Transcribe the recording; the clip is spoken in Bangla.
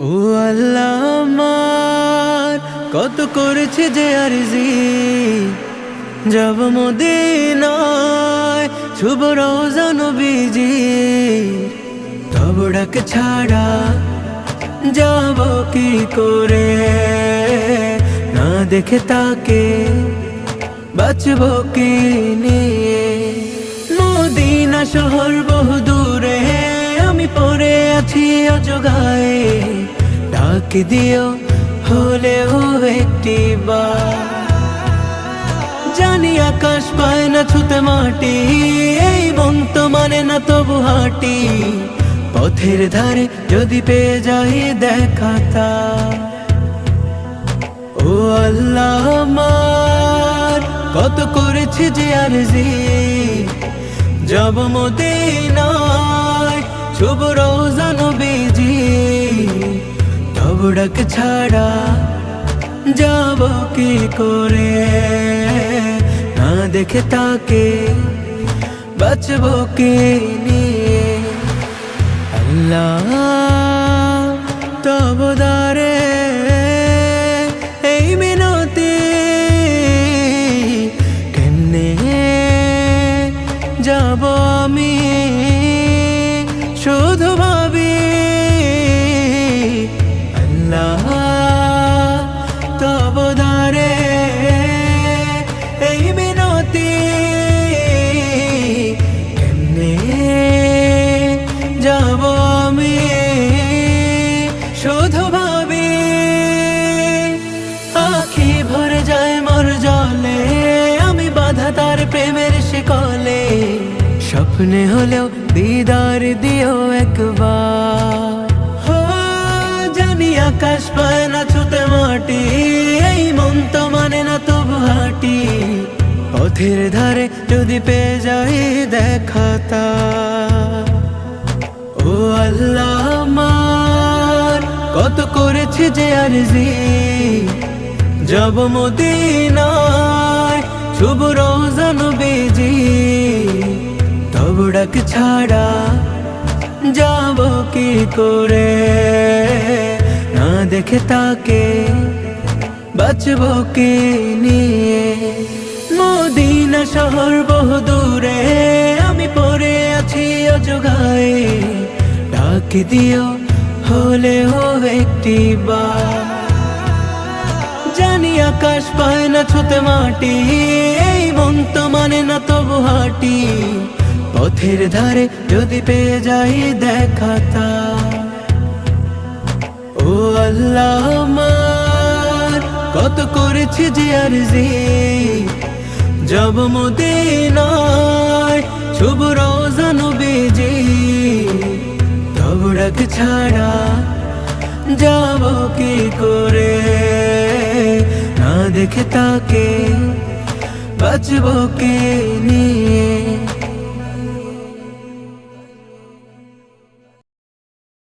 ও আল্লাহ আমার কত করেছে যে আরজি, যাব মদিনায় শুভ রওজা নবীজি, তব ডাক ছাড়া যাব কি করে, না দেখে তাকে বাঁচব কি নিয়ে। মদিনা শহর বহু দূরে, আমি পড়ে আছি অজগায়ে, ডাক দিও হলেও একটি বার। জানি আকাশ পায় না ছুতে মাটি, এই মন তো মানে না তবু হাঁটি, পথের ধারে যদি পেয়ে যাই দেখাতা। ও আল্লাহ আমার কত করেছে যে আরজি, যাব মদিনায় শুভ রওজা নবীজি, তব ডাক ছাড়া যাব কি করে, না দেখে তাকে বাঁচব কি নিয়ে। আল্লাহ তব দ্বারে এই মিনতি, কেনে যাব আমি শুধু ভাবি। আল্লাহ তব দ্বারে এই মিনতি, কেনে যাব আমি শুধু ভাবি। আখি ভরে যায় মোর জলে, আমি বাধা তার প্রেমের শিকলে, স্বপ্নে হলেও দিদার দিও একবার। জানি আকাশ পায় না ছুতে মাটি, এই মন তো মানে না তবু হাঁটি, পথের ধারে যদি পেয়ে যাই দেখাতা। ও আল্লাহ আমার কত করেছে যে আরজি, যাব মদিনায় শুভ রওজা নবীজি, তব ডাক ছাড়া যাব কি করে, না দেখে তাকে বাঁচব কি নিয়ে। মদিনা শহর বহু দূরে, আমি পড়ে আছি অজগায়ে, ডাক দিও হলেও একটি বার। জানি আকাশ পায় না ছুতে মাটি, এই মন তো মানে না তবু হাঁটি, পথের ধারে যদি পেয়ে যাই দেখাতা। ও আল্লাহ আমার কত করেছে যে আরজি, যাব মদিনায় শুভ রওজা নবীজি, তব ডাক ছাড়া যাব কি করে, না দেখে তাকে বাঁচব কি নিয়ে।